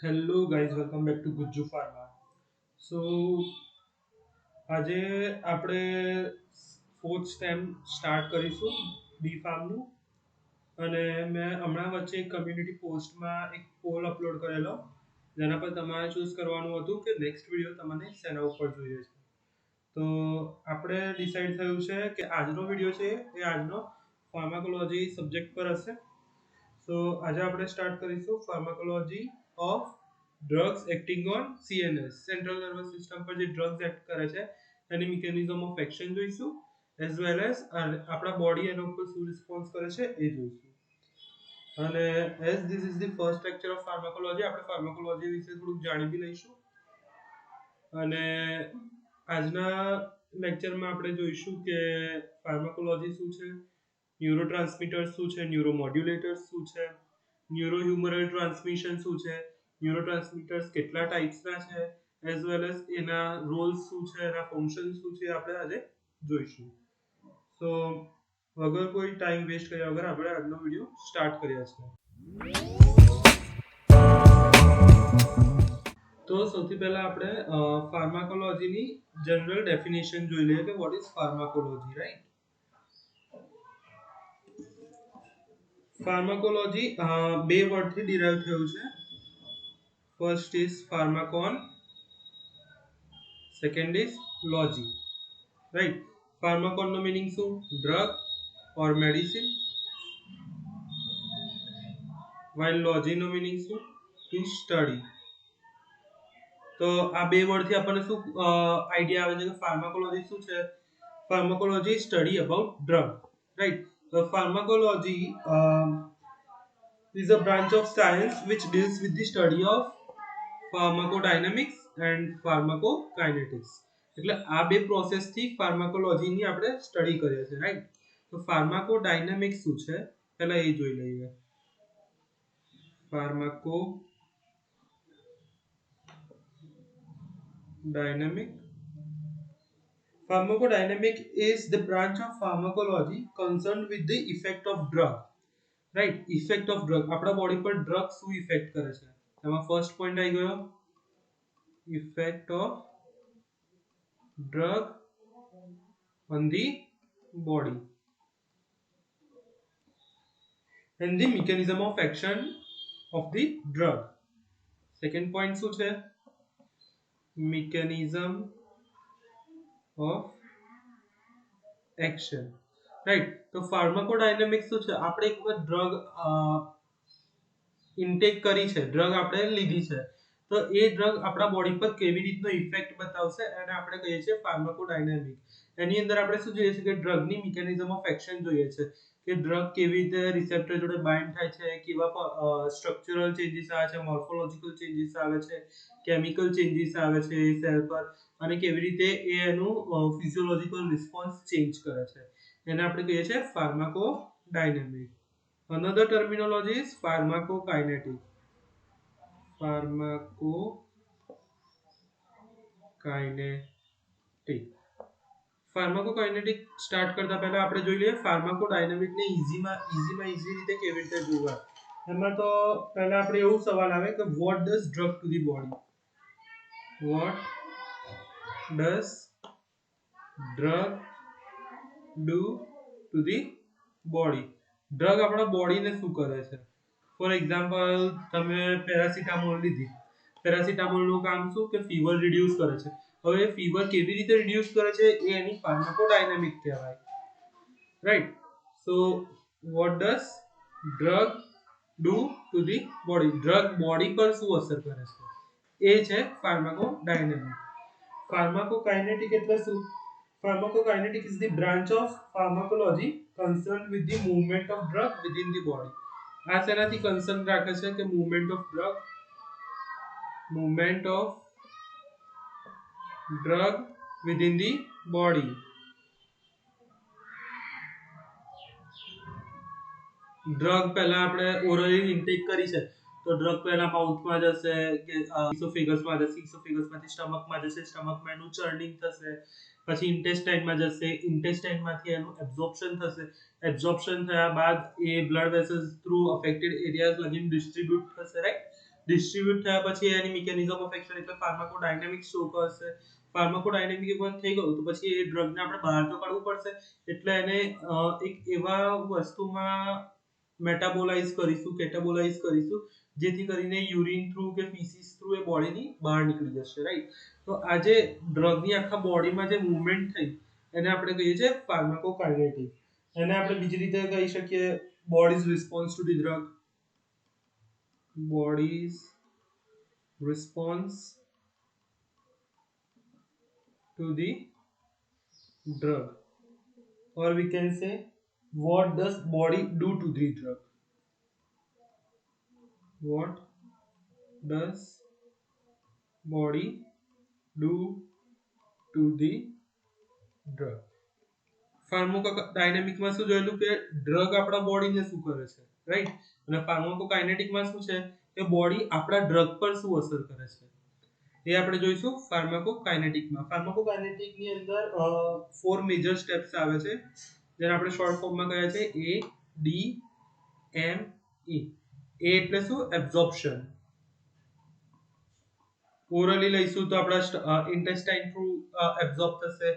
Hello guys, welcome back to Gujju pharma. So આજે આપણે fourth stem start કરીશું બી ફાર્મનું. અને મેં હમણાં વચ્ચે એક કમ્યુનિટી પોસ્ટમાં એક પોલ અપલોડ કરેલો, જેના પર તમારે ચૂઝ કરવાનું હતું કે નેક્સ્ટ વિડીયો તમને શેના ઉપર જોઈએ છે. તો આપણે ડિસાઈડ થયું છે કે આજનો વિડીયો છે એ આજનો ફાર્માકોલોજી સબ્જેક્ટ પર હશે. સો આજે આપણે સ્ટાર્ટ કરીશું pharmacology of drugs acting on CNS, central nervous system પર જે ડ્રગ્સ એક્ટ કરે છે એની મિકેનિઝમ ઓફ એક્શન જોઈશું, એઝ વેલ એઝ આપણા બોડી એના ઉપર શું રિસ્પોન્સ કરે છે એ જોઈશું. અને as this is the first lecture of pharmacology, આપણે ફાર્માકોલોજી વિશે થોડુંક જાણી બી લઈશું. અને આજના લેક્ચરમાં આપણે જોઈશું કે ફાર્માકોલોજી શું છે, ન્યુરોટ્રાન્સમીટર્સ શું છે, ન્યુરોમોડ્યુલેટર્સ શું છે, ન્યુરોહ્યુમરલ ટ્રાન્સમિશન શું છે, ન્યુરોટ્રાન્સમીટર્સ કેટલા ટાઈપ્સના છે, એઝ વેલ એઝ એના રોલ્સ શું છે, એના ફંક્શન શું છે, આપણે આજે જોઈશું. સો વગર કોઈ ટાઈમ વેસ્ટ કર્યા વગર આપણે આજનો વિડીયો સ્ટાર્ટ કર્યા છે. તો સૌથી પહેલા આપણે ફાર્માકોલોજીની જનરલ ડેફિનેશન જોઈ લઈએ કે what is pharmacology, right? Pharmacology બે વર્ડથી ડિરાઈવ થયું છે. First is pharmacon, second is logy, right? Pharmacon નો મીનિંગ શું? Drug or medicine. while logy નો મીનિંગ શું? To study. તો આ બે વર્ડથી આપણને શું આઈડિયા આવે છે કે ફાર્માકોલોજી શું છે? Pharmacology study about drug, right? તો pharmacology is a branch of science which deals with the study of pharmacodynamics and pharmacokinetics. એટલે આ બે પ્રોસેસથી ફાર્માકોલોજીની આપણે સ્ટડી કરીએ છીએ, રાઈટ? તો ફાર્માકોડાયનેમિક્સ શું છે પહેલા એ જોઈ લઈએ. Pharmacodynamic is the branch of pharmacology concerned with the effect of drug, right? Effect of drug, આપણા બોડી પર ડ્રગ શું ઇફેક્ટ કરે છે એમાં ફર્સ્ટ પોઈન્ટ આવી ગયો, effect of drug on the body and the mechanism of action of the drug. Second point શું છે? mechanism of action, right? તો ફાર્માકોડાયનેમિક્સ શું છે? આપણે એક વખત ડ્રગ ઇન્ટેક કરી છે, ડ્રગ આપણે લીધી છે, તો એ ડ્રગ આપણા બોડી પર કેવી રીતનો ઇફેક્ટ બતાવશે એને આપણે કહીએ છીએ ફાર્માકોડાયનેમિક. એની અંદર આપણે શું જોઈએ છે કે ડ્રગની મિકેનિઝમ ઓફ એક્શન જોઈએ છે કે ડ્રગ કેવી રીતે રિસેપ્ટર જોડે બાઇન્ડ થાય છે, કેવા સ્ટ્રક્ચરલ ચેન્જીસ આવે છે, મોર્ફોલોજિકલ ચેન્જીસ આવે છે, કેમિકલ ચેન્જીસ આવે છે એ સેલ પર, અને કેવી રીતે એ એનું ફિઝિયોલોજિકલ રિસ્પોન્સ ચેન્જ કરે છે, એને આપણે કહીએ છીએ pharmacodynamic. Another terminology is pharmacokinetic. Pharmacokinetic. Pharmacokinetic start કરતા પહેલા આપણે જોઈ લઈએ ફાર્માકોડાયનેમિક ને ઈઝી રીતે કેવી રીતે જોવા. એમાં તો પહેલા આપણે એવું સવાલ આવે કે what does drug to the body? What does drug do to the body? Drug આપણા બોડીને શું કરે છે? ફોર એક્ઝામ્પલ, તમે પેરાસિટામોલ લીધી, પેરાસિટામોલનું કામ શું કે ફીવર રિડ્યુસ કરે છે. હવે ફીવર કેવી રીતે રિડ્યુસ કરે છે એ એની ફાર્માકોડાયનેમિક કહેવાય, right? So what does drug do to the body? Drug body પર શું અસર કરે છે એ છે ફાર્માકોડાયનેમિક. ફાર્માકોકાઇનેટિક એટલે શું? Pharmacokinetic is the branch of pharmacology concerned with the movement of drug within the body. આ શેનાથી કન્સર્ન રાખે છે કે movement of drug within the body. Drug પહેલા આપણે ઓરલી ઇન્ટેક કરી છે, તો ડ્રગ પહેલા માઉથમાં જશે કે ઇસોફેગસમાં જશે, ઇસોફેગસમાંથી સ્ટમકમાં જશે, સ્ટમકમાં એનું ચર્નિંગ થશે, પછી ઇન્ટેસ્ટાઇનમાં જશે, ઇન્ટેસ્ટાઇનમાંથી એનું એબ્ઝોર્પ્શન થશે, એબ્ઝોર્પ્શન થયા બાદ એ blood vessels through affected areas લગીન ડિસ્ટ્રીબ્યુટ થશે, રાઈટ? ડિસ્ટ્રીબ્યુટ થયા પછી એની મિકેનિઝમ ઓફ એક્શન એટલે ફાર્માકોડાયનેમિક્સ શો કરશે. ફાર્માકોડાયનેમિક એક વાર થઈ ગયું તો પછી એ ડ્રગને આપણે બહાર તો કાઢવું પડશે, એટલે એને એક એવા વસ્તુમાં મેટાબોલાઇઝ કરીશું, કેટાબોલાઇઝ કરીશું, જેથી કરીને યુરિન થ્રુ કે ફીસિસ થ્રુ એ બોડીની બહાર નીકળી જશે, રાઈટ. તો આ જે ડ્રગની આખા બોડીમાં જે મૂવમેન્ટ થઈ એને આપણે કહીએ છીએ ફાર્માકોકાઇનેટિક. એને આપણે બીજી રીતે કહી શકીએ bodies response to the drug. body's response to the drug, or we can say what does body do to the drug. What does body do to the drug? ફાર્માકોડાયનેમિકમાં શું જોયેલું કે ડ્રગ આપણા બોડીને શું કરે છે, રાઈટ. અને ફાર્માકોકાઇનેટિકમાં શું છે કે બોડી આપણા ડ્રગ પર શું અસર કરે છે એ આપણે જોઈશું ફાર્માકોકાઇનેટિકમાં. ફાર્માકોકાઇનેટિકની અંદર 4 મેજર સ્ટેપ્સ આવે છે, જેને આપણે શોર્ટ ફોર્મમાં કહે છે A D M E. A એટલે શું? એબ્ઝોર્પ્શન. ઓરલી લઈશું તો આપણા ઇન્ટેસ્ટાઇન થ્રુ એબ્ઝોર્બ થશે.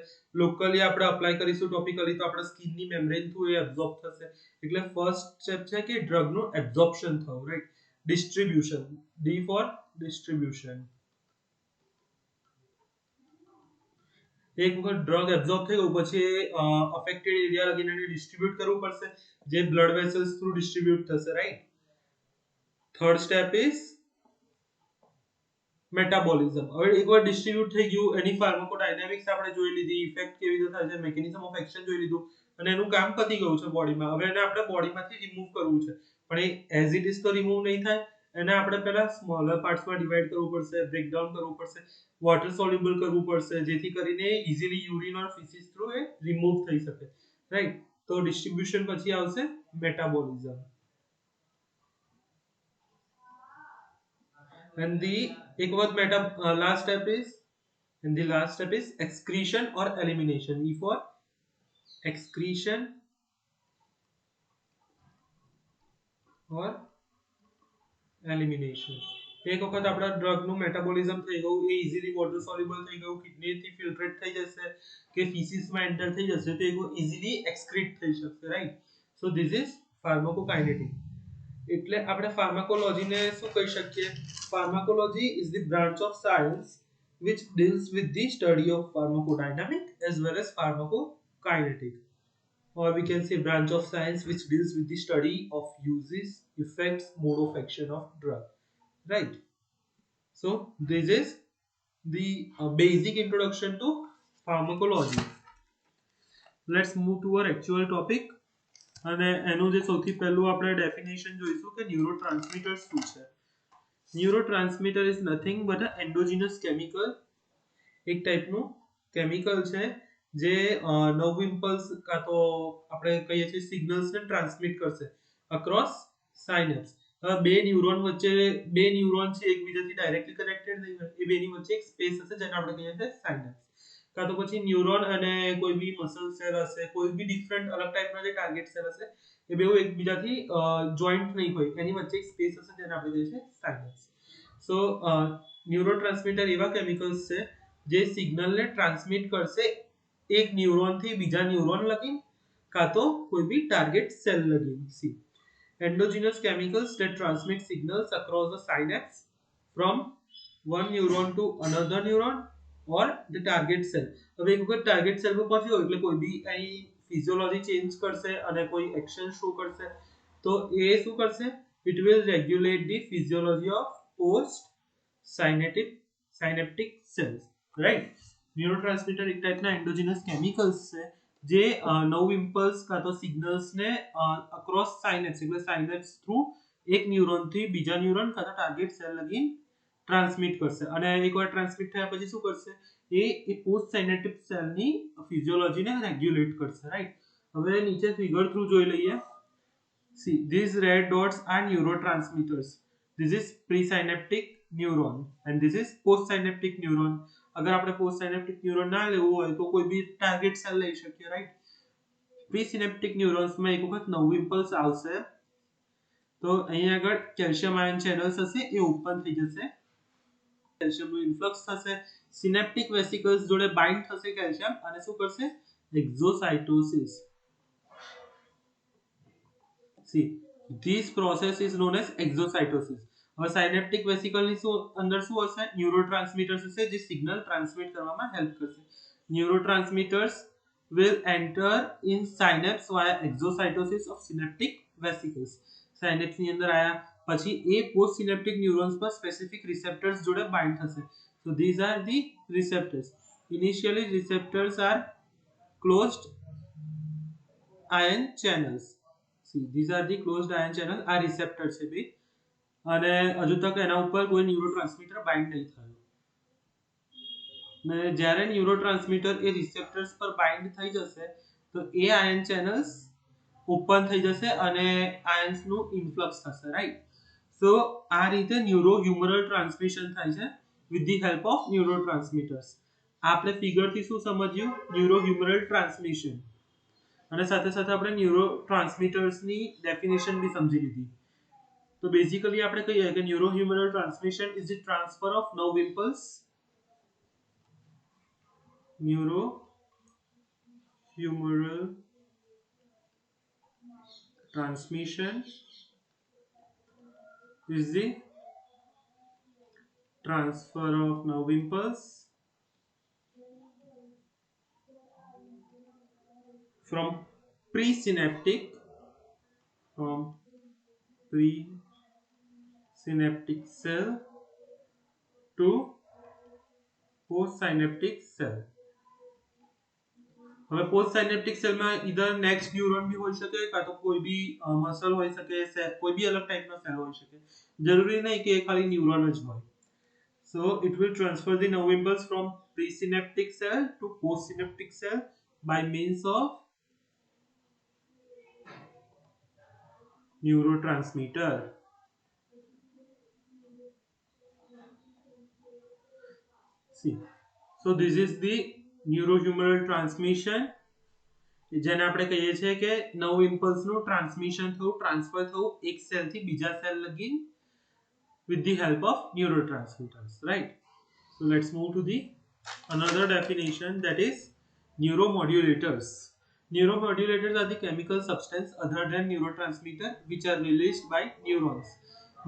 લોકલી આપણે અપ્લાય કરીશું ટોપિકલી તો આપણા સ્કિનની મેમ્બ્રેન થ્રુ એ એબ્ઝોર્બ થશે. એટલે ફર્સ્ટ સ્ટેપ છે કે ડ્રગનું એબ્ઝોર્પ્શન થવું, right. Distribution. D for distribution. એક વખત ડ્રગ એબ્ઝોર્બ થઈ ગયું પછી અફેક્ટેડ એરિયા લગીને એને ડિસ્ટ્રીબ્યુટ કરવું પડશે, જે બ્લડ વેસલ્સ થ્રુ ડિસ્ટ્રીબ્યુટ થશે, right. Third step is metabolism. હવે એકવાર ડિસ્ટ્રીબ્યુટ થઈ ગયું, એની ફાર્માકોડાયનેમિક્સ આપણે જોઈ લીધી, ઇફેક્ટ કેવી રીતે થાય છે, મેકેનિઝમ ઓફ એક્શન જોઈ લીધું, અને એનું કામ પતી ગયું છે બોડીમાં. હવે એને આપણે બોડીમાંથી રિમૂવ કરવું છે, પણ એ એઝ ઇટ ઇઝ તો રિમૂવ નહીં થાય. એને આપણે પહેલા સ્મોલર પાર્ટ્સમાં ડિવાઈડ કરવું પડશે, બ્રેકડાઉન કરવું પડશે, વોટર સોલ્યુબલ કરવું પડશે, જેથી કરીને ઇઝીલી યુરિન ઓર ફીસિસ થ્રુ એ રિમૂવ થઈ શકે, રાઈટ. તો ડિસ્ટ્રીબ્યુશન પછી આવશે metabolism. And the last step is excretion or elimination. E for excretion or elimination. એક વખત આપણા ડ્રગનું મેટાબોલિઝમ થઈ ગયું, એ ઇઝીલી વોટર સોલ્યુબલ થઈ ગયું, કિડનીથી ફિલ્ટ્રેટ થઈ જશે કે ફીસિસમાં એન્ટર થઈ જશે, તો એ ઇઝીલી એક્સક્રીટ થઈ શકશે, right. So this is pharmacokinetic. એટલે આપણે ફાર્માકોલોજીને શું કહી શકીએ? Pharmacology is the branch of science which deals with the study of pharmacodynamic as well as pharmacokinetic, or we can say branch of science which deals with the study of uses, effects, mode of action of drug, right. So this is the basic introduction to pharmacology. Let's move to our actual topic. અને એનું જે સૌથી પહેલું આપણે definition જોઈશું કે neurotransmitter શું છે. Neurotransmitter is nothing but a endogenous chemical. એક ટાઈપનું કેમિકલ છે જે નર્વ ઇમ્પલ્સ કાં તો આપણે કહીએ છીએ સિગ્નલ્સને ટ્રાન્સમિટ કરશે અક્રોસ સાયનેપ્સ. બે ન્યુરોન છે એકબીજાથી ડાયરેક્ટલી કનેક્ટેડ નહીં હોય, એ બેની વચ્ચે એક સ્પેસ હશે જેને આપણે કહીએ છીએ સાયનેપ્સ. કાં તો પછી ન્યુરોન અને કોઈ બી મસલ સેલ હશે, કોઈ બી ડિફરન્ટ અલગ ટાઈપના જે ટાર્ગેટ સેલ હશે, એ બેઉ એકબીજાથી જોઈન્ટ નહીં હોય, એની વચ્ચે એક સ્પેસ હશે જેને આપણે કહીએ છીએ સાયનેપ્સ. સો ન્યુરોટ્રાન્સમીટર એવા કેમિકલ્સ છે જે સિગ્નલને ટ્રાન્સમિટ કરશે એક ન્યુરોનથી બીજા ન્યુરોન લગી કાં તો કોઈ બી ટાર્ગેટ સેલ લગી. C endogenous chemicals that transmit signals across the synapse from one neuron to another neuron or the target cell. હવે એક વખત ટાર્ગેટ સેલ પર પહોંચ્યો એટલે કોઈ બી એની ફિઝિયોલોજી ચેન્જ કરશે અને કોઈ એક્શન શો કરશે, તો એ શું કરશે? It will regulate the physiology of post synaptic cells, right. Neurotransmitter એક ટાઈપના એન્ડોજીનસ કેમિકલ્સ છે જે નર્વ ઇમ્પલ્સ કાં તો સિગ્નલ્સને અક્રોસ સાયનેપ્સ એટલે સાયનેપ્સ થ્રુ એક ન્યુરોનથી બીજા ન્યુરોન કાં તો ટાર્ગેટ સેલ લગી ટ્રાન્સમિટ કરશે. અને એકવાર ટ્રાન્સમિટ થયા પછી શું કરશે? એ પોસ્ટ સાયનેપ્ટિક સેલની ફિઝિયોલોજીને રેગ્યુલેટ કરશે, રાઈટ. હવે નીચે ફિગર થ્રુ જોઈ લઈએ. See, these red dots are neurotransmitters. This is presynaptic neuron and this is postsynaptic neuron. अगर આપણે postsynaptic neuron ના લેવું હોય તો કોઈ બી ટાર્ગેટ સેલ લઈ શકીએ, રાઈટ. પ્રીસિનેપ્ટિક ન્યુરોન્સમાં એક વખત નવું ઇમ્પલ્સ આવશે તો અહીંયા આગળ કેલ્શિયમ આયન ચેનલ્સ હશે એ ઓપન થઈ જશે, કેલ્શિયમનું ઇન્ફ્લક્સ થશે, સિનેપ્ટિક વેસિકલ્સ જોડે બાઇન્ડ થશે કેલ્શિયમ અને શું કરશે એક્ઝોસાઇટોસિસ. See, this process is known as exocytosis. હવે સાયનેપ્ટિક વેસિકલ ની અંદર શું હશે ન્યુરોટ્રાન્સમીટર્સ હશે જે સિગ્નલ ટ્રાન્સમિટ કરવામાં હેલ્પ કરશે. ન્યુરોટ્રાન્સમીટર્સ will enter in synapse via exocytosis of synaptic vesicles. Synapse ની અંદર આયા પછી એ પોસ્ટ સિનેપ્ટિક ન્યુરોન્સ પર સ્પેસિફિક રિસેપ્ટર્સ જોડે બાઇન્ડ થશે. So these are the receptors. Initially receptors are closed ion channels. See, these are the closed ion channels. આ receptors છે ભાઈ અને હજુ તક એના ઉપર કોઈ ન્યુરોટ્રાન્સમીટર બાઇન્ડ નહીં થયું. ને જ્યારે ન્યુરોટ્રાન્સમીટર એ રિસેપ્ટર્સ પર બાઇન્ડ થઈ જશે તો એ આયન ચેનલ્સ ઓપન થઈ જશે અને આયન્સ નું ઇન્ફ્લક્સ થશે, રાઈટ. સો આ રીતે ન્યુરો હ્યુમરલ ટ્રાન્સમિશન થાય છે વિથ ધી હેલ્પ ઓફ ન્યુરોટ્રાન્સમીટર્સ. આપણે ફિગર થી શું સમજ્યું ન્યુરો હ્યુમરલ ટ્રાન્સમિશન અને સાથે સાથે આપણે ન્યુરો ટ્રાન્સમીટર્સ ની ડેફિનેશન બી સમજી લીધી. તો બેઝિકલી આપણે કહીએ કે neuro humoral transmission is the transfer of nerve impulse, neuro humoral transmission is the transfer of nerve impulse from presynaptic cell to postsynaptic cell. હવે પોસ્ટસાયનેપ્ટિક સેલમાં ઈધર નેક્સ્ટ ન્યુરોન બી હોઈ શકે કાં તો કોઈ બી મસલ હોઈ શકે, કોઈ બી અલગ ટાઈપનો સેલ હોઈ શકે, જરૂરી નહીં કે ખાલી ન્યુરોન જ હોય. So it will transfer the nerve impulse from presynaptic cell to postsynaptic cell by means of neurotransmitter. See, so this is the neurohumoral transmission જેને આપણે કહીએ છીએ કે નર્વ ઇમ્પલ્સ નું ટ્રાન્સમિશન થયું, ટ્રાન્સફર થયું એક સેલ થી બીજા સેલ લગી with the help of neurotransmitters, right? So let's move to the another definition, that is neuromodulators. Neuromodulators are the chemical substance other than neurotransmitter which are released by neurons.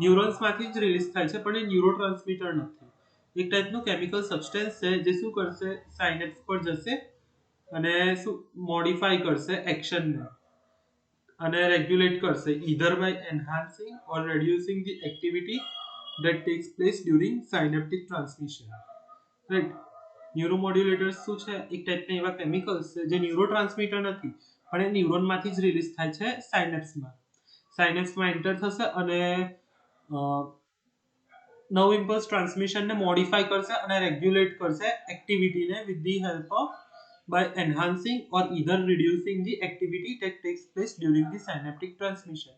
Neurons માંથી જ release થાય છે પણ એ neurotransmitter નથી. એક ટાઈપનું chemical substance છે જે શું કરશે સાયનેપ્સ પર જશે અને શું મોડિફાઈ કરશે એક્શનને અને રેગ્યુલેટ કરશે either by enhancing or reducing the activity that takes place during synaptic transmission, right? ન્યુરોમોડ્યુલેટર્સ શું છે એક ટાઈપના એવા કેમિકલ્સ છે જે ન્યુરોટ્રાન્સમીટર નથી પણ એ ન્યુરોનમાંથી જ રિલીઝ થાય છે સાયનેપ્સમાં એન્ટર થશે અને નર્વ ઇમ્પલ્સ ટ્રાન્સમિશનને મોડિફાઈ કરશે અને રેગ્યુલેટ કરશે એક્ટિવિટીને with the help of by enhancing or either reducing the activity that takes place during the synaptic transmission.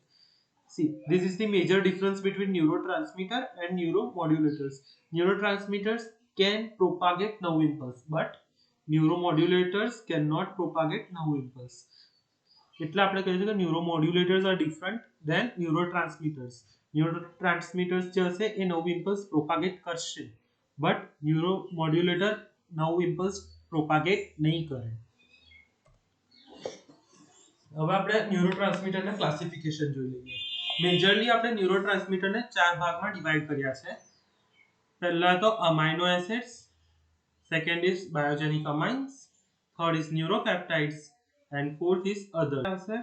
See, this is the major difference between neurotransmitter and neuromodulators. Neurotransmitters can propagate nerve impulse, but neuromodulators cannot propagate nerve impulse. એટલે આપણે કહીએ છીએ કે neuromodulators are different than neurotransmitters. Neurotransmitters જે હશે એ nerve impulse propagate કરશે, but neuromodulator nerve impulse પ્રોપાગેટ નહીં કરે. હવે આપણે ન્યુરોટ્રાન્સમીટરના ક્લાસિફિકેશન જોઈ લઈએ. મેજરલી આપણે ન્યુરોટ્રાન્સમીટરને ચાર ભાગમાં ડિવાઇડ કર્યા છે. પહેલા તો amino acids, second is biogenic amines, third is neuropeptides and fourth is other. આવશે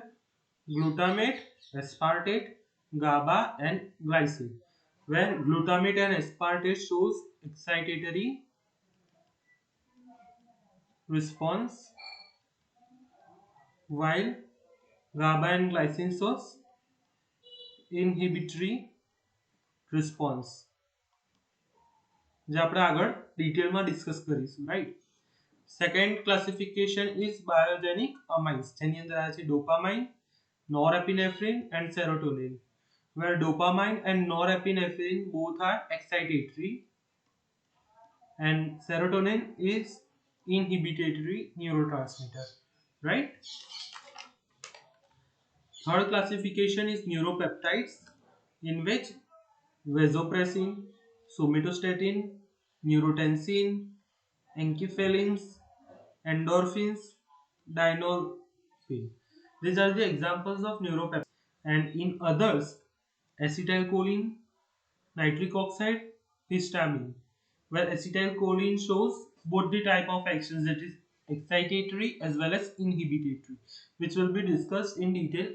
glutamate, aspartate, GABA and glycine. When glutamate and aspartate shows excitatory response while GABA and glycine shows inhibitory response. જે આપણે આગળ ડિટેલમાં discuss કરીશું, right. Second classification is biogenic અમાઇન્સ જેની અંદર આવે છે dopamine, નોરએપિનેફ્રિન and serotonin, where dopamine and norepinephrine both are excitatory and serotonin is inhibitory neurotransmitter, right? Third classification is neuropeptides. in which vasopressin, somatostatin, neurotensin, enkephalins, endorphins, dynorphin. These are the examples of neuropeptides. And in others, acetylcholine, nitric oxide, histamine. Where acetylcholine shows both the type of actions, that is excitatory as well as inhibitory, which will be discussed in detail.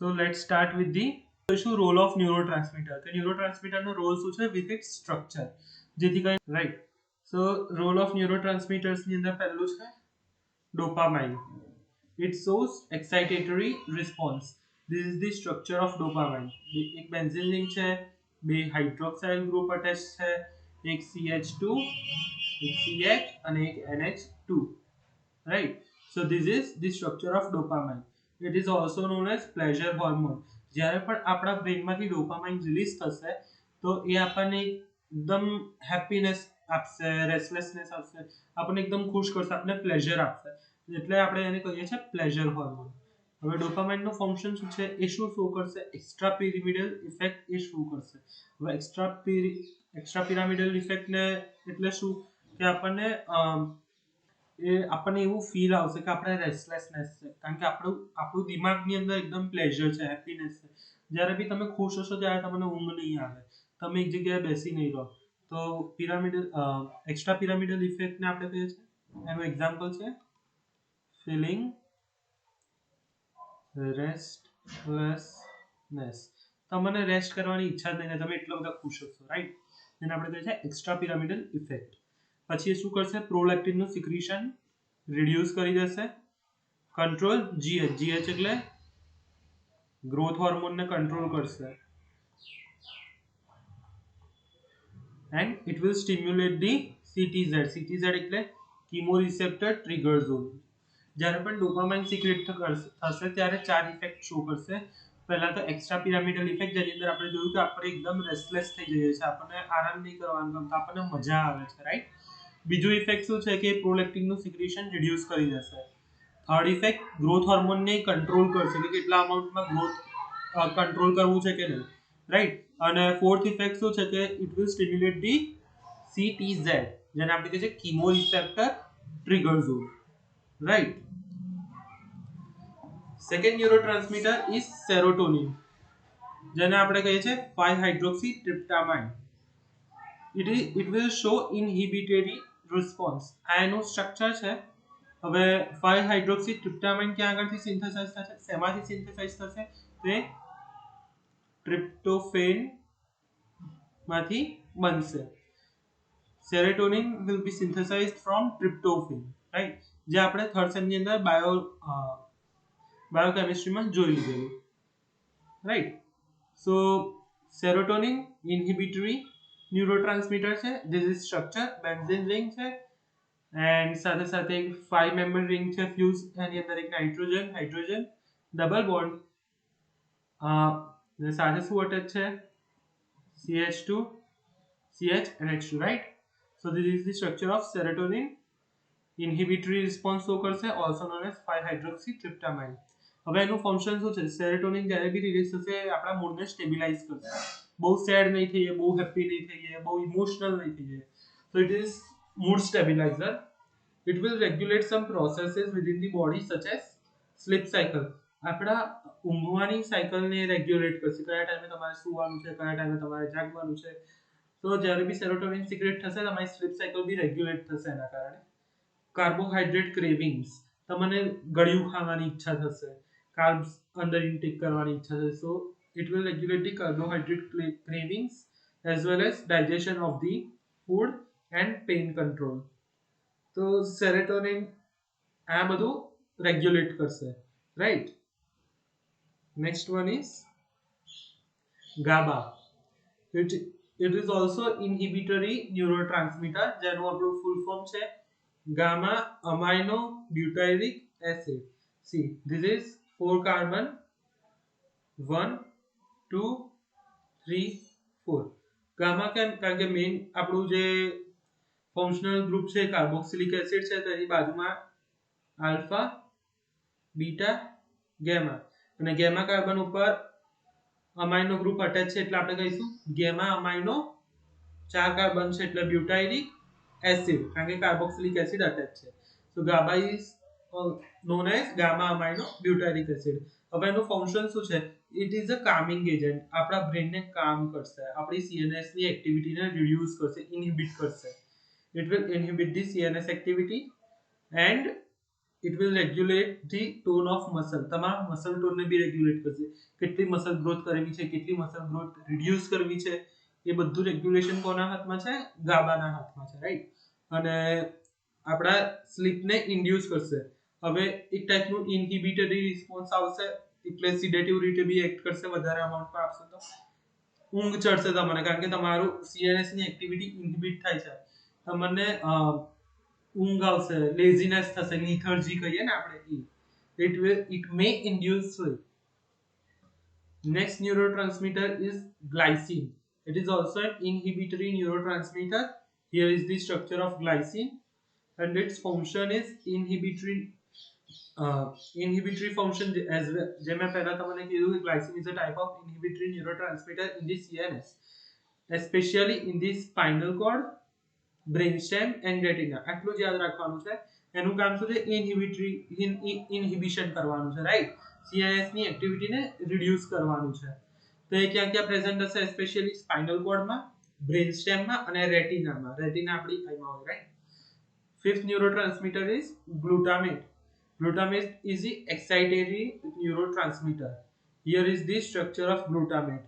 So let's start with the role of neurotransmitter. The neurotransmitter no role શું છે with its structure. જેથી કરી right. So role of neurotransmitters ની અંદર પહેલું છે dopamine. It shows excitatory response. This is the structure of dopamine. એક benzene ring છે, બે hydroxyl group attached છે, એક CH2, એક CH અને એક NH2. Right. So this is the structure of dopamine. It is also known as pleasure hormone. જ્યારે પણ આપણા બ્રેનમાંથી ડોપામાઇન રિલીઝ થશે તો એ આપણને એકદમ હેપીનેસ આપશે, રેસ્ટલેસનેસ આપશે, આપણને એકદમ ખુશ કરશે, આપણને પ્લેઝર આપશે, એટલે આપણે એને કહીએ છીએ પ્લેઝર હોર્મોન. હવે ડોપામાઇનનું ફંક્શન શું છે એ શું શો કરશે? એક્સ્ટ્રા પિરામિડલ ઇફેક્ટ એ શો કરશે. હવે એક્સ્ટ્રા પિરામિડલ ઇફેક્ટને એટલે શું કે આપણને આપણને એવું ફીલ આવશે કે આપણે રેસ્ટલેસનેસ છે, કારણ કે આપણું દિમાગની અંદર એકદમ પ્લેઝર છે, હેપીનેસ છે. જ્યારે બી તમે ખુશ હશો ત્યારે તમને ઊંઘ નહીં આવે, તમે એક જગ્યાએ બેસી નહીં રહો. તો એક્સ્ટ્રા પિરામિડલ ઇફેક્ટને આપણે કહીએ છીએ, એનું એક્ઝામ્પલ છે ફીલિંગ રેસ્ટલેસનેસ. તમને રેસ્ટ કરવાની ઈચ્છા જ નહીં, તમે એટલા બધા ખુશ હશો, રાઈટ? એને આપણે કહીએ છીએ એક્સ્ટ્રા પિરામિડલ ઇફેક્ટ. પછી એ શું કરશે? પ્રોલેક્ટિનનું સિક્રીશન રિડ્યુસ કરી દેશે. કંટ્રોલ GH એટલે ગ્રોથ હોર્મોનને કંટ્રોલ કરશે. And it will stimulate the CTZ એટલે કેમોરિસેપ્ટર ટ્રિગર ઝોન. જ્યારે પણ ડોપામાઇન સિક્રેટ થશે ત્યારે ચાર ઇફેક્ટ શો કરશે. પહેલા તો એક્સ્ટ્રા પિરામિડલ ઇફેક્ટ, જેની અંદર આપણે જોયું કે આપણે એકદમ રેસ્ટલેસ થઈ જઈએ છીએ, આપણને આરામ નહીં કરવાનું ગમતું, આપણને મજા આવે છે, રાઈટ? બીજું ઇફેક્ટ શું છે કે પ્રોલેક્ટિનનું સિક્રેશન રિડ્યુસ કરી દેશે. થર્ડ ઇફેક્ટ ગ્રોથ હોર્મોનને કંટ્રોલ કરશે કે કેટલા અમાઉન્ટમાં ગ્રોથ કંટ્રોલ કરવું છે કે નહીં, રાઈટ? અને ફોર્થ ઇફેક્ટ શું છે કે it will stimulate the CTZ, જેને આપણે કહીએ છીએ chemoreceptor trigger zone, right? Second neurotransmitter is serotonin, જેને આપણે કહીએ છીએ 5-હાઇડ્રોક્સીટ્રિપ્ટામાઇન. It will show inhibitory response. આ એનું સ્ટ્રક્ચર છે. હવે 5-હાઇડ્રોક્સીટ્રિપ્ટામાઇન ક્યાં આગળથી સિન્થેસાઇઝ થશે? શેમાંથી સિન્થેસાઇઝ થશે? તે ટ્રિપ્ટોફેન માંથી બનશે. Serotonin will be synthesized from tryptophan, right? જે આપણે થર્ડ સેમ ની અંદર બાયોકેમિસ્ટ્રીમાં જોઈ લીધેલું, રાઈટ? સો સેરોટોનિન ઇન્હિબિટરી ન્યુરોટ્રાન્સમીટર છે. This is structure benzene ring છે, એન્ડ સાથે સાથે એક 5 મેમ્બર રિંગ છે ફ્યુઝ, એની અંદર એક હાઇડ્રોજન ડબલ બોન્ડ, સાથે શું અટેચ છે? CH2 CH and H2, right? So this is the structure of serotonin. Inhibitory response show કરશે, also known as 5-હાઇડ્રોક્સીટ્રિપ્ટામાઇન. હવે એનું ફંક્શન શું છે? સેરોટોનિન જ્યારે બી રિલીઝ થશે આપણા મૂડને સ્ટેબિલાઇઝ કરશે. બહુ સેડ નહીં થઈએ, બહુ હેપી નહીં થઈએ, બહુ ઇમોશનલ નહીં થઈએ. So it is mood stabilizer. It will regulate some processes within the body such as sleep cycle. આપણા ઊંઘવાની સાયકલને રેગ્યુલેટ કરશે, કયા ટાઈમે તમારે સૂવાનું છે, કયા ટાઈમે તમારે જાગવાનું છે. તો જ્યારે બી સેરોટોનિન સિક્રેટ થશે તમારી સ્લીપ સાયકલ બી રેગ્યુલેટ થશે. એના કારણે કાર્બોહાઈડ્રેટ ક્રેવિંગ્સ, તમને ગળ્યું ખાવાની ઈચ્છા થશે, કાર્બ્સ અંદર ઇન્ટેક કરવાની ઈચ્છા થશે. So it will regulate the carbohydrate cravings as well as digestion of the food and pain control. તો સેરોટોનિન આ બધું રેગ્યુલેટ કરશે, right? Next one is GABA. It is also inhibitory neurotransmitter, જેનું આપણું ફૂલ ફોર્મ છે gamma amino butyric acid. See, this is 4 carbon, 1 2 3 4. Gamma કેમ? કારણ કે મેઇન આપણું જે ફંક્શનલ ગ્રુપ છે કાર્બોક્સિલિક એસિડ છે, તો એની બાજુમાં આલ્ફા બીટા ગેમા, અને ગેમા કાર્બન ઉપર અમાઇનો ગ્રુપ અટેચ છે એટલે આપણે કહીશું ગેમા અમાઇનો 4 કાર્બન છે એટલે બ્યુટાઇરિક એસિડ, કારણ કે કાર્બોક્સિલિક એસિડ અટેચ છે. So GABA is known as gamma amino butyric acid. હવે એનું ફંક્શન શું છે? It is a calming agent. આપણા બ્રેનને કામ કરશે, આપણી CNS ની એક્ટિવિટીને રિડ્યુસ કરશે, ઇનહિબિટ કરશે. It will inhibit the CNS activity and it will regulate the tone of muscle. તમારા મસલ ટોનને બી રેગ્યુલેટ કરશે. કેટલી મસલ ગ્રોથ કરવી છે, કેટલી મસલ ગ્રોથ રિડ્યુસ કરવી છે, એ બધું રેગ્યુલેશન કોના હાથમાં છે? ગાબાના હાથમાં છે, રાઈટ. અને આપણા સ્લીપને ઇન્ડ્યુસ કરશે. હવે એક ટાઈપનું ઇનહિબિટરી રિસ્પોન્સ આવશે, એટલે સિડેટિવ રીતે બી એક્ટ કરશે. વધારે અમાઉન્ટમાં આપશે તો ઊંઘ ચડશે તમને, કારણ કે તમારું CNS ની એક્ટિવિટી ઇનહિબિટ થાય છે. તમને ઊંઘ આવશે, લેઝીનેસ થશે, લીથર્જી કહીએ ને આપણે, it may induce sleep. Next neurotransmitter is glycine. It is also an inhibitory neurotransmitter. Here is the structure of glycine and its function is inhibitory function as well. જે મેં પહેલા તમને કીધું કે glycine is a type of inhibitory neurotransmitter in the CNS, especially in the spinal cord, brainstem and retina. આટલું જ યાદ રાખવાનું છે. એનું કામ શું છે? ઇનહિબિશન કરવાનું છે, રાઈટ. CNS ની એક્ટિવિટીને રિડ્યુસ કરવાનું છે. તો એ ક્યાં ક્યાં પ્રેઝન્ટ હશે? સ્પેશિયલી સ્પાઇનલ કોર્ડમાં, બ્રેનસ્ટેમમાં અને રેટિનામાં. રેટિના આપણી આઈમાં હોય, right. Fifth neurotransmitter is glutamate. Glutamate is the excitatory neurotransmitter. Here is the structure of glutamate.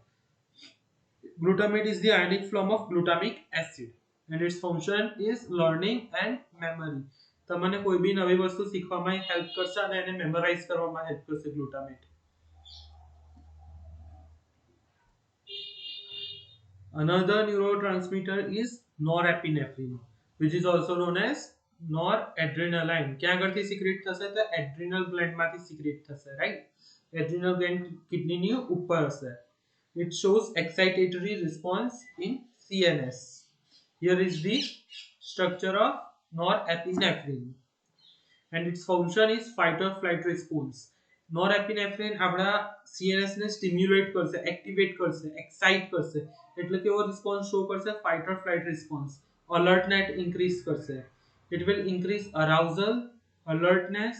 Glutamate is the ionic form of glutamic acid and its function is learning and memory. તમને કોઈ બી નવી વસ્તુ શીખવામાં help કરશે અને એને memorise કરવામાં help કરશે glutamate. Another neurotransmitter is norepinephrine, which is also known as noradrenaline. ક્યાં આગળથી સિક્રેટ થશે? તો એડ્રિનલ ગ્લેન્ડમાંથી સિક્રેટ થશે, રાઈટ. એડ્રિનલ ગ્લેન્ડ કિડનીની ઉપર હશે. It shows excitatory response in CNS. Here is the structure of norepinephrine and its function is fight or flight response. Norepinephrine આપણા CNS ને stimulate કરશે, એક્ટિવેટ કરશે, એક્સાઇટ કરશે. એટલે કેવો રિસ્પોન્સ શો કરશે? ફાઇટ ઓર ફ્લાઇટ રિસ્પોન્સ. અલર્ટનેસ ઇન્ક્રીઝ કરશે. It will increase arousal, alertness,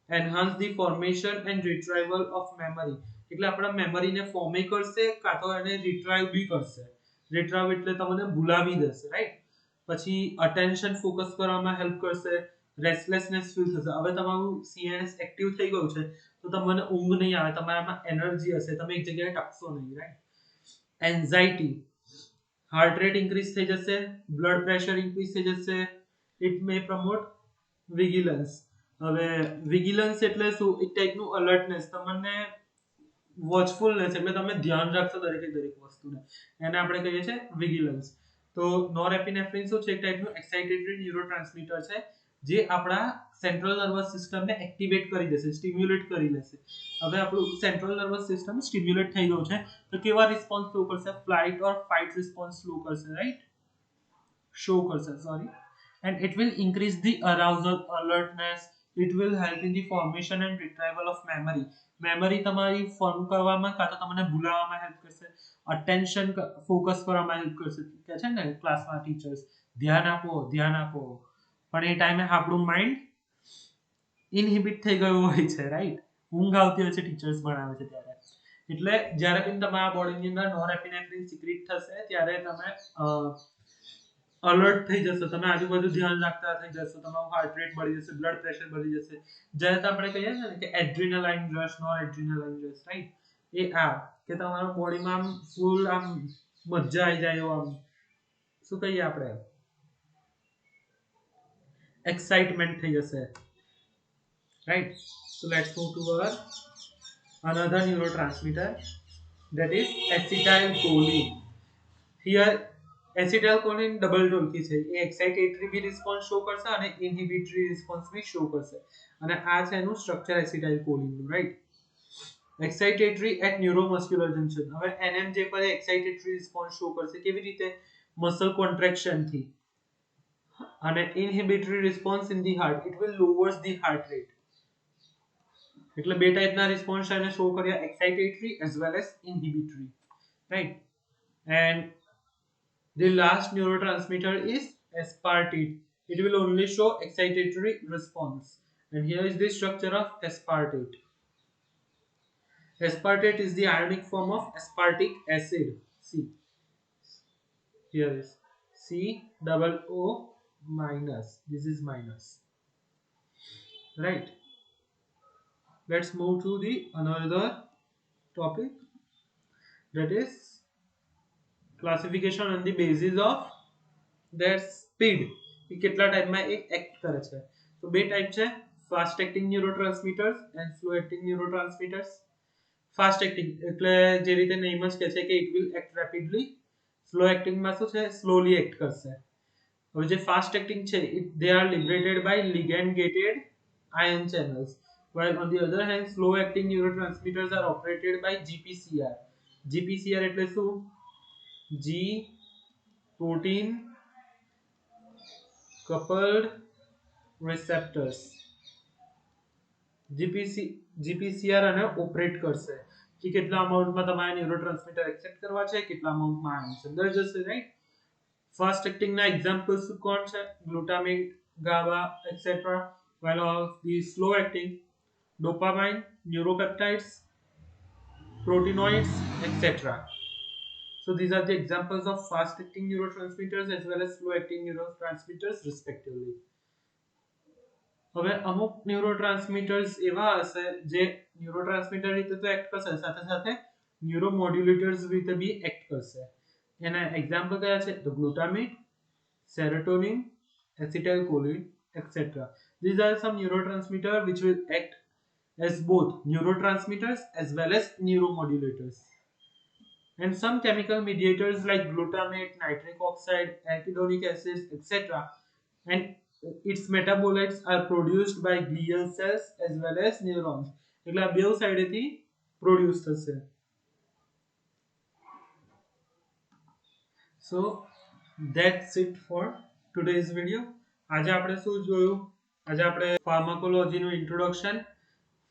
enhance the formation and retrieval of memory. એટલે આપણા મેમરીને ફોર્મે કરશે, કાં તો એને રિટ્રાઈવ બી કરશે. રિટ્રાઈવ એટલે તમને ભૂલાવી દેશે, રાઈટ. પછી અટેન્શન ફોકસ કરવામાં હેલ્પ કરશે, રેસ્ટલેસનેસ ફીલ થશે. હવે તમારું CNS એક્ટિવ થઈ ગયું છે તો તમને ઊંઘ નહીં આવે, તમારામાં એનર્જી હશે, તમે એક જગ્યાએ ટકશો નહીં, right. Anxiety, heart rate increase થઈ જશે, બ્લડ પ્રેશર ઇન્ક્રીઝ થઈ જશે. It may promote vigilance. હવે વિગિલન્સ એટલે શું? એક ટાઈપનું અલર્ટનેસ, તમને વોચફુલનેસ, એટલે તમે ધ્યાન રાખશો દરેકે દરેક વસ્તુને, એને આપણે કહીએ છીએ વિગિલન્સ. તો નોરેપિનેફ્રિન શું છે? એક ટાઈપનું એક્સાઇટેટરી ન્યુરોટ્રાન્સમીટર છે જે આપણા સેન્ટ્રલ નર્વસ સિસ્ટમને એક્ટિવેટ કરી દેશે, સ્ટિમ્યુલેટ કરી લેશે. હવે આપણું સેન્ટ્રલ નર્વસ સિસ્ટમ સ્ટિમ્યુલેટ થઈ ગયું છે તો કેવા રિસ્પોન્સ શો કરશે? ફ્લાઇટ ઓર ફાઇટ રિસ્પોન્સ શો કરશે, sorry. And it will increase the arousal, alertness. It will help in the formation and retrieval of memory. Memory તમારી ફોર્મ કરવામાં, કાં તો તમને ભૂલાવવામાં હેલ્પ કરશે. અટેન્શન ફોકસ કરવામાં હેલ્પ કરશે. કે છે ને ક્લાસમાં ટીચર્સ ધ્યાન આપો, ધ્યાન આપો, પણ એ ટાઈમે આપણું માઇન્ડ ઇનહિબિટ થઈ ગયું હોય છે, રાઈટ. ઊંઘ આવતી હોય છે ટીચર્સ ભણાવે છે ત્યારે. એટલે જ્યારે પણ તમારા બોડીની અંદર નોરેપિનેફ્રિન સિક્રેટ થશે ત્યારે તમે અલર્ટ થઈ જશો, તમે આજુબાજુ ધ્યાન રાખતા થઈ જશો, તમારું હાર્ટ રેટ બળી જશે, બ્લડ પ્રેશર બળી જશે. જ્યારે આપણે કહીએ ને કે એડ્રિનાલાઇન રશ, નોરેડ્રિનાલાઇન રશ, રાઈટ. એ આ કે તમારા બોડીમાં આમ ફૂલ આમ મજા આવી જાય, આમ શું કહીએ આપણે, excitement થઈ જશે, right. So let's move to our another neurotransmitter, that is acetylcholine. Here acetylcholine double ટોલકી છે. એ એક્સાઇટેટરી બી રિસ્પોન્સ શો કરશે અને ઇનહિબિટરી રિસ્પોન્સ બી શો કરશે. અને આ છે એનું સ્ટ્રક્ચર એસિટાઇલકોલિનનું, right. Excitatory at neuromuscular junction. હવે NMJ પર એક્સાઇટેટરી રિસ્પોન્સ શો કરશે. કેવી રીતે? મસલ કોન્ટ્રેક્શન થી. અને inhibitory response in the heart, it will lowers the heart rate. એટલે બે ટાઈપના રિસ્પોન્સ એને શો કર્યા, excitatory as well as inhibitory, right. And the last neurotransmitter is aspartate. It will only show excitatory response. And here is the structure of aspartate. Aspartate is the ionic form of aspartic acid. C. Here is C double O minus. This is minus. Right. Let's move to the another topic, that is classification on the basis of their speed. એ કેટલા ટાઈમમાં એ act કરે છે. તો બે type છે, fast acting neurotransmitters and slow acting neurotransmitters. Fast acting એટલે જે રીતે નેમ જ કહે છે કે it will act rapidly. Slow એક્ટિંગમાં શું છે, સ્લોલી એક્ટ કરશે. હવે જે ફાસ્ટ એક્ટિંગ છે they are liberated by ligand gated ion channels, while on the other hand slow acting neurotransmitters are operated by GPCR. GPCR એટલે શું? G protein coupled receptors. GPCR આને ઓપરેટ કરશે કે કેટલા અમાઉન્ટમાં તમારે ન્યુરોટ્રાન્સમીટર એક્સેપ્ટ કરવા છે, કેટલા અમાઉન્ટમાં આયન્સ અંદર જશે, રાઈટ. ફાસ્ટ એક્ટિંગના એક્ઝામ્પલ્સ કોણ છે? Glutamate, GABA, etc. while of the slow acting dopamine, neuropeptides, proteinoids, etc. So these are the examples of fast acting neurotransmitters as well as slow acting neurotransmitters respectively. હવે અમુક ન્યુરોટ્રાન્સમીટર્સ એવા હશે જે neurotransmitter રીતે તો act કરશે, સાથે સાથે ન્યુરોમોડ્યુલેટર્સ રીતે બી એક્ટ કરશે. એના એક્ઝામ્પલ કયા છે? તો glutamate, serotonin, acetylcholine, etc. These are some neurotransmitters which will act as both neurotransmitters as well as neuromodulators. And some chemical mediators like glutamate, nitric oxide, arachidonic acid, etc. and its metabolites are produced by glial cells as well as neurons. એટલે આ બેઉ સાઈડેથી produce થશે. So that's it for today's video. આજે આપણે શું જોયું? આજે આપણે ફાર્માકોલોજીનું ઇન્ટ્રોડક્શન,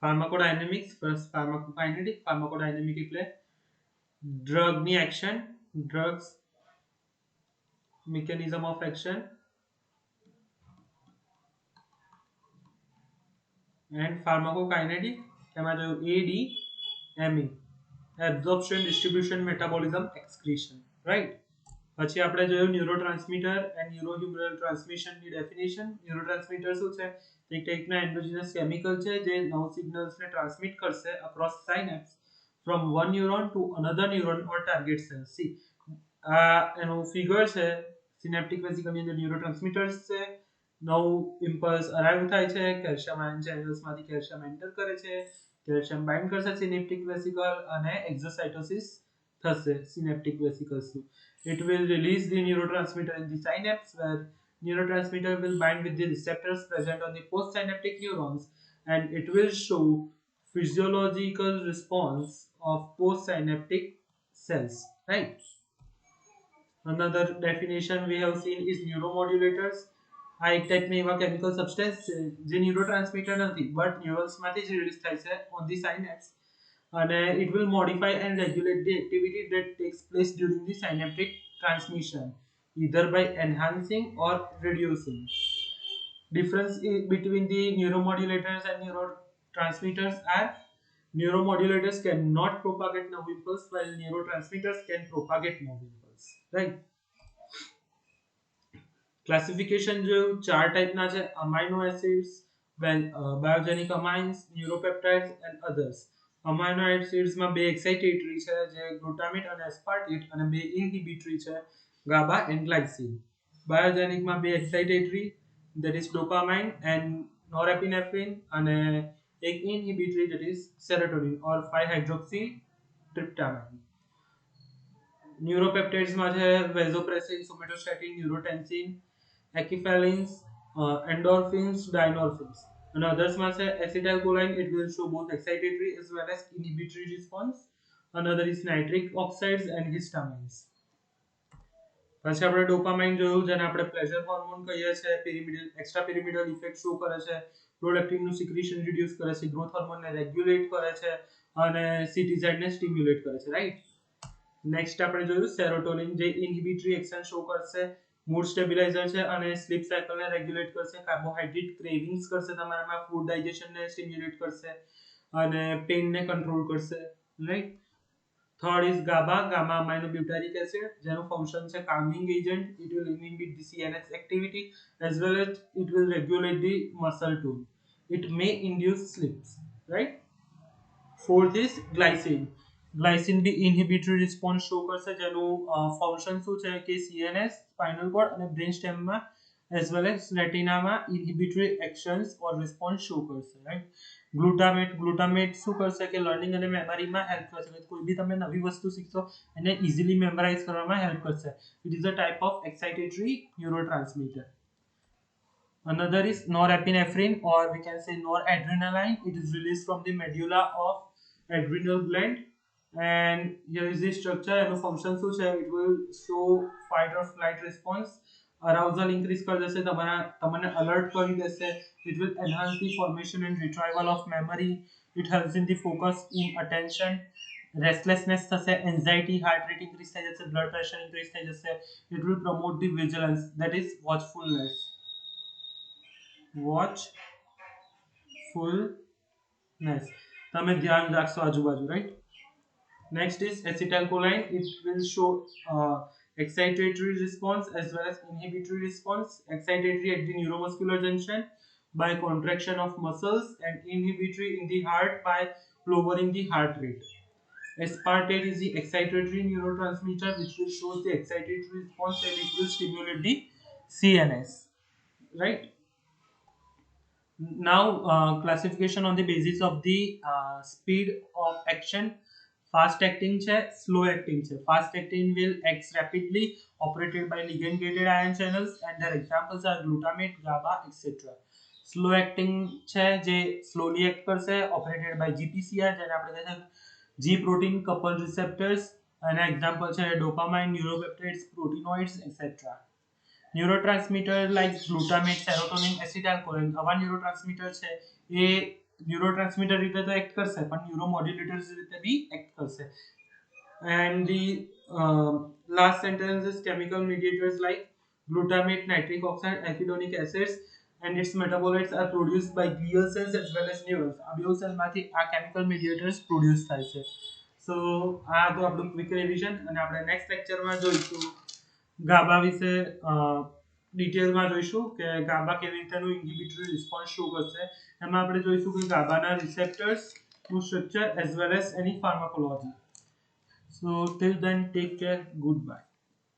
ફાર્માકોડાયનેમિક્સ પ્લસ ફાર્માકોકાઇનેટિક. ફાર્માકોડાયનેમિક એટલે ડ્રગની action, drugs, mechanism of action, and pharmacokinetic એમાં જોયું ADME, absorption, distribution, metabolism, excretion, right. પછી આપણે જોયું ન્યુરોટ્રાન્સમીટર એન્ડ ન્યુરોહ્યુમરલ ટ્રાન્સમિશનની ડેફિનેશન. ન્યુરોટ્રાન્સમીટર શું છે? એક ટાઈપના એન્ડોજીનસ કેમિકલ છે જે નવ સિગ્નલ્સને ટ્રાન્સમિટ કરશે across synapse from one neuron to another neuron or target cell. See, એનું ફિગર છે, સિનેપ્ટિક વેસિકલની અંદર ન્યુરોટ્રાન્સમીટર્સ છે, નવ ઇમ્પલ્સ અરાઇવ થાય છે, કેલ્શિયમ આયન ચેનલ્સમાંથી કેલ્શિયમ એન્ટર કરે છે, કેલ્શિયમ બાઇન્ડ કરશે સિનેપ્ટિક વેસિકલ અને એક્ઝોસાઇટોસિસ થશે Synaptic વેસિકલ્સનું. It will release the neurotransmitter in the synapse, where neurotransmitter will bind with the receptors present on the postsynaptic neurons, and it will show physiological response of postsynaptic cells, right. Another definition we have seen is neuromodulators. આ એક ટાઈપની એવા chemical substance છે જે neurotransmitter નથી but ન્યુરોન્સમાંથી જ release થાય છે on the synapse, and it will modify and regulate the activity that takes place during the synaptic transmission, either by enhancing or reducing. Difference between the neuromodulators and neurotransmitters are neuromodulators cannot propagate nerve impulse while neurotransmitters can propagate nerve impulse, right. Classification જો ચાર ટાઈપના છે: amino acids, biogenic amines, neuropeptides and others. અમાઇનો એસિડ્સમાં બે excitatory છે જે glutamate અને એસ્પાર્ટેટ, અને બે ઇન્હિબિટરી છે GABA એન્ડ ગ્લાયસિન. બાયોજેનિકમાં બે એક્સાઇટેટરી that is dopamine and norepinephrine, અને એક ઇન્હિબિટરી that is serotonin or 5-hydroxytryptamine. ન્યુરોપેપ્ટાઇડ્સમાં છે વેઝોપ્રેસિન, સોમેટોસ્ટેટિન, ન્યુરોટેન્સિન, equivalence, endorphins, dynorphins. And othersમાં છે acetylcholine. It will show both excitatory as well as inhibitory response. Another is nitric oxides and histamines. પછી આપણે dopamine જોયું જેને આપણે pleasure hormone કહીએ છીએ, pyramidal extra pyramidal effect show કરે છે, પ્રોલેક્ટિનનું સિક્રેશન રિડ્યુસ કરે છે, ગ્રોથ હોર્મોનને રેગ્યુલેટ કરે છે અને CTZ ને સ્ટિમ્યુલેટ કરે છે, રાઈટ. નેક્સ્ટ આપણે જોયું સેરોટોનિન, જે ઇન્હિબિટરી એક્શન શો કરશે, મૂડ સ્ટેબિલાઇઝર છે અને સ્લીપ સાયકલને રેગ્યુલેટ કરશે, કાર્બોહાઈડ્રેટ ક્રેવિંગ્સ કરશે તમારામાં, ફૂડ ડાઇજેશનને સ્ટિમ્યુલેટ કરશે અને પેઇનને કંટ્રોલ કરશે, right. Third is GABA, gamma aminobutyric acid, જેનું ફંક્શન છે calming agent. It will inhibit the CNS activity as well as it will regulate the muscle tone. It may induce sleep, right? Fourth is glycine. Glycine બી inhibitory response show કરશે, જેનું function શું છે કે CNS, spinal cord અને brain સ્ટેમમાં as well as રેટિનામાં inhibitory actions or response show કરશે, રાઈટ. ગ્લુટામેટ શું કરશે કે લર્નિંગ અને મેમરીમાં હેલ્પ કરશે, કોઈ બી તમે નવી વસ્તુ શીખશો એને ઇઝીલી મેમરાઇઝ કરવામાં હેલ્પ કરશે. It is a type of excitatory neurotransmitter. Another is norepinephrine, or we can say noradrenaline. It is released from the medulla of adrenal gland, and here is the structure and the function શું છે. It will show fight or flight response. Arousal increase કરી દેશે, તમને alert કરી દેશે. It will enhance the formation and retrieval of memory. It helps in the focus in attention. Restlessness થશે, anxiety, heart rate increase થઈ જશે, blood pressure increase થઈ જશે. It will promote the vigilance, that is watchfulness. watchfulness, તમે ધ્યાન રાખશો આજુબાજુ, right. Next is acetylcholine. It will show excitatory response as well as inhibitory response. Excitatory at the neuromuscular junction by contraction of muscles, and inhibitory in the heart by lowering the heart rate. Aspartate is the excitatory neurotransmitter which will show the excitatory response and it will stimulate the CNS. Right? Now, classification on the basis of the speed of action. Fast acting છે, slow acting છે. Fast acting will act rapidly, operated by ligand gated ion channels, and their examples are glutamate, GABA, etc. Slow acting છે જે slowly act કરશે, operated by GPCR, જેને આપણે કહે છે G protein coupled receptors, અને example છે dopamine, neuropeptides, proteinoids, etc. Neurotransmitter like glutamate, serotonin, acetylcholine, આવા neurotransmitter છે એ ન્યુરોટ્રાન્સમીટર રીતે તો એક્ટ કરશે પણ ન્યુરોમોડ્યુલેટર્સ રીતે બી એક્ટ કરશે. And the last sentence is chemical mediators like glutamate, nitric oxide, arachidonic acids and its metabolites are produced by glial cells as well as neurons. આ બે સેલમાંથી આ chemical mediators પ્રોડ્યુસ થાય છે. સો આ તો આપણું ક્વિક રિવિઝન, અને આપણે નેક્સ્ટ લેક્ચરમાં જોઈશું ગાબા વિશે ડિટેલમાં જોઈશું કે ગાબા કેવી રીતેનું ઇન્હિબિટરી રિસ્પોન્સ શો કરશે. એમાં આપણે જોઈશું કે ગાબાના રિસેપ્ટર્સનું સ્ટ્રક્ચર એઝ વેલ એઝ એની pharmacology. So till then, take care. Goodbye.